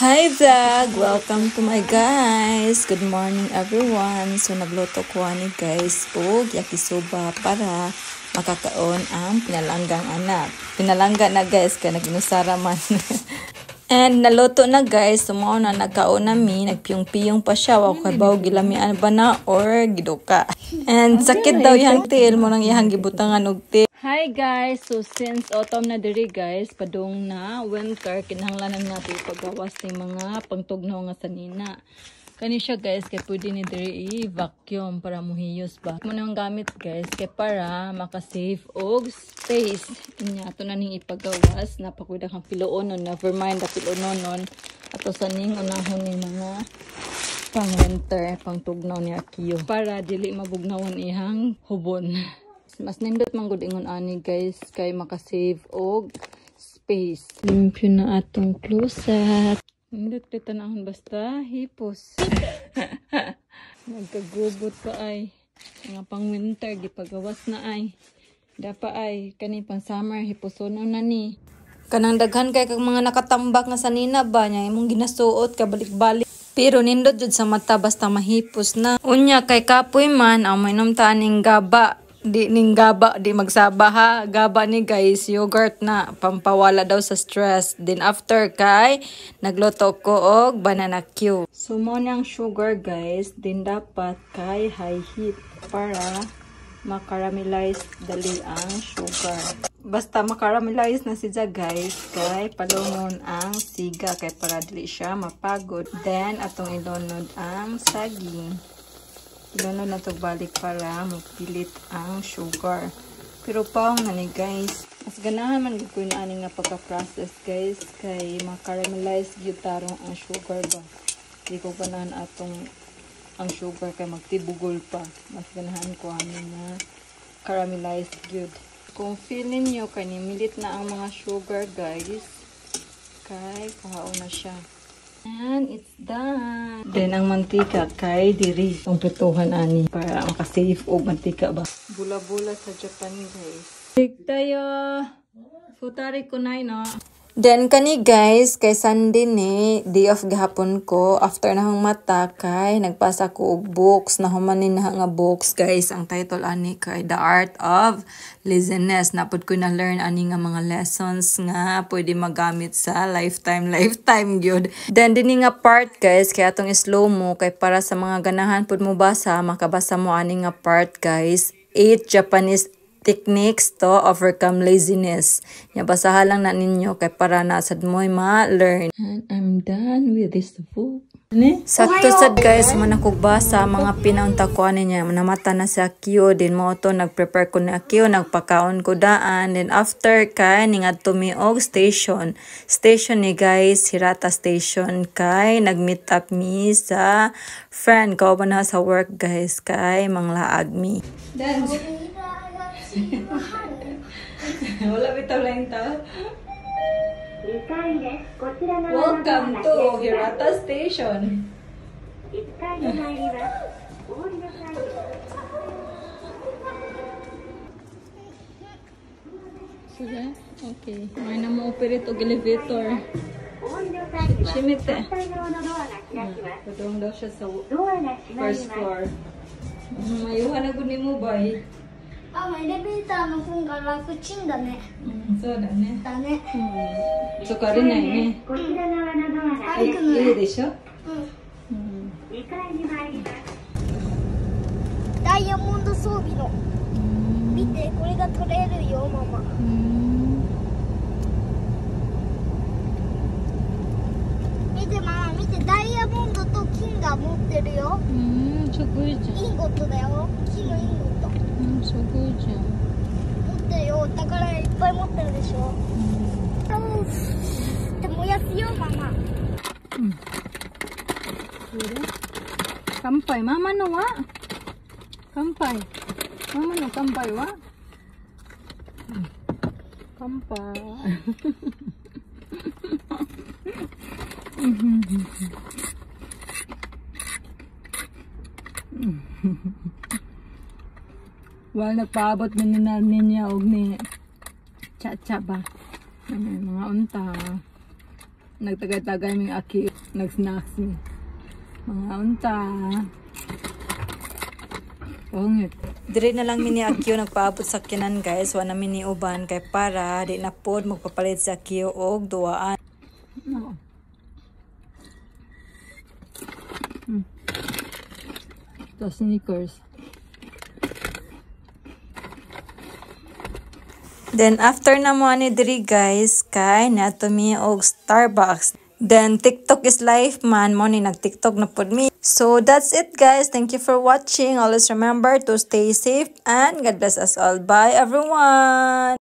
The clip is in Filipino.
Hi vlog! Welcome to my guys! Good morning everyone! So nagluto ko ani guys og yakisoba para makakaon ang pinalanggang anak. Pinalangga na guys kaya naginusara man. And naluto na guys, sumao na nagkaon nami, nagpiyong-piyong pa siya, wa kay baw gilamian ba na or giduka. And sakit daw yang tail mo nang iyang gibutangan og tail. Hi guys! So since autumn na diri guys, padung na winter, kinahanglanan natin paggawas ng mga pangtugnaw nga sanina. Kani siya guys, kay pwede ni diri i-vacuum para muhiyos ba. Mo nang gamit guys, kay para makasave og space. Inya ato na ning ipagawas, napakuda kang piloonon, never mind the piloonon. Ato sa ning unahon ning mga pang winter, pangtugnaw ni Akiyo. Para dili mabugnawan ihang hubon. Mas nindot man gud ingon ani guys kay makasave og space. Limpyo na atong closet. Nindot tanahon basta hipos. Nagkagubot pa ay mga pang winter gipagawas na ay. Dapa ay kani pang summer hiposono na ni. Kanang daghan kay kag mga nakatambak nga sanina ba nya imong ginasuot ka balik-balik. Pero nindot jud sa mata basta mahipos na. Unya kay kapoy man ang mainom ta ning gaba. Di ning gaba, di magsaba ha. Gaba ni guys, yogurt na. Pampawala daw sa stress. Then after kay, nagluto ko og banana Q. So mo nang sugar guys, din dapat kay high heat para makaramelize dali ang sugar. Basta makaramelize na siya guys, kay palungon ang siga kay para dili siya mapagod. Then atong ilunod ang saging. Ilunod na ito balik para mapilit ang sugar. Pero paong na ni guys. Mas ganahan man ko na aning nga pagka-process guys. Kay makaramelize gitarong ang sugar ba. Di ko ganahan atong ang sugar kay magtibugol pa. Mas ganahan ko aning nga caramelized good. Kung feeling nyo kay nimilit na ang mga sugar guys. Kay kahaon na siya. And it's done. Then ang mantika kay diri ang prituhan ani para makasave og mantika ba. Bula-bula sa Japan guys. Tik tayo. Futari ko na no. Then kani guys, kay Sunday ni, day off gahapon ko. After nahang mata kay nagpasa ko og books, nahumanin na nga books guys. Ang title ani kay The Art of Laziness. Napod ko na learn ani nga mga lessons nga pwede magamit sa lifetime gyud. Then dini nga part guys, kay atong slow mo kay para sa mga ganahan pud mo basa, makabasa mo ani nga part guys. 8 Japanese techniques to overcome laziness. Basahan lang na ninyo kay para nasad mo'y ma-learn. And I'm done with this book. Sakto sad guys, manakog basa mga pinaunta ko niya. Namata na si Akiyo, din mo to nag-prepare ko ni Akiyo, nagpakaon ko daan. Then after kay ningat tumiog station. Station ni guys, Hirata Station kay nag-meet up mi sa friend ko ba na sa work guys kay manglaag mi. Wala bitaw lang tao. Welcome to Hirata Station. Sige, okay. May na mo operate og elevator. Shimite. Padung daw siya sa first floor. Mayuhan na gud nimo bay. エレベーターの方が楽ちんだね。そうだね。だね。そこ歩ないね。歩くのいいでしょ。ダイヤモンド装備の。見て、これが取れるよ、ママ。見て、ママ、見て、ダイヤモンドと金が持ってるよ。すごいじゃん。インゴットだよ。金のインゴット。すごいじゃん。持ってるよ。だからいっぱい持ってるでしょ。で燃やすよ、ママ。乾杯、ママのは乾杯。ママの乾杯は乾杯。Well, nagpaabot na niya og ni Cha-cha ba. Mga unta. nagtagay-tagay ming aki, nag-snacks mi. Mga unta. Pangit. Dire na lang mini Akyo nagpaabot sa kinan guys, wa na mini uban kay para di na pod magpapalit sa Akyo og duwaan. No. The sneakers. Then after na mo ani diri guys, kay nato mi og Starbucks. Then TikTok is life man mo ni nag-TikTok na pod mi. So that's it guys. Thank you for watching. Always remember to stay safe and God bless us all. Bye everyone.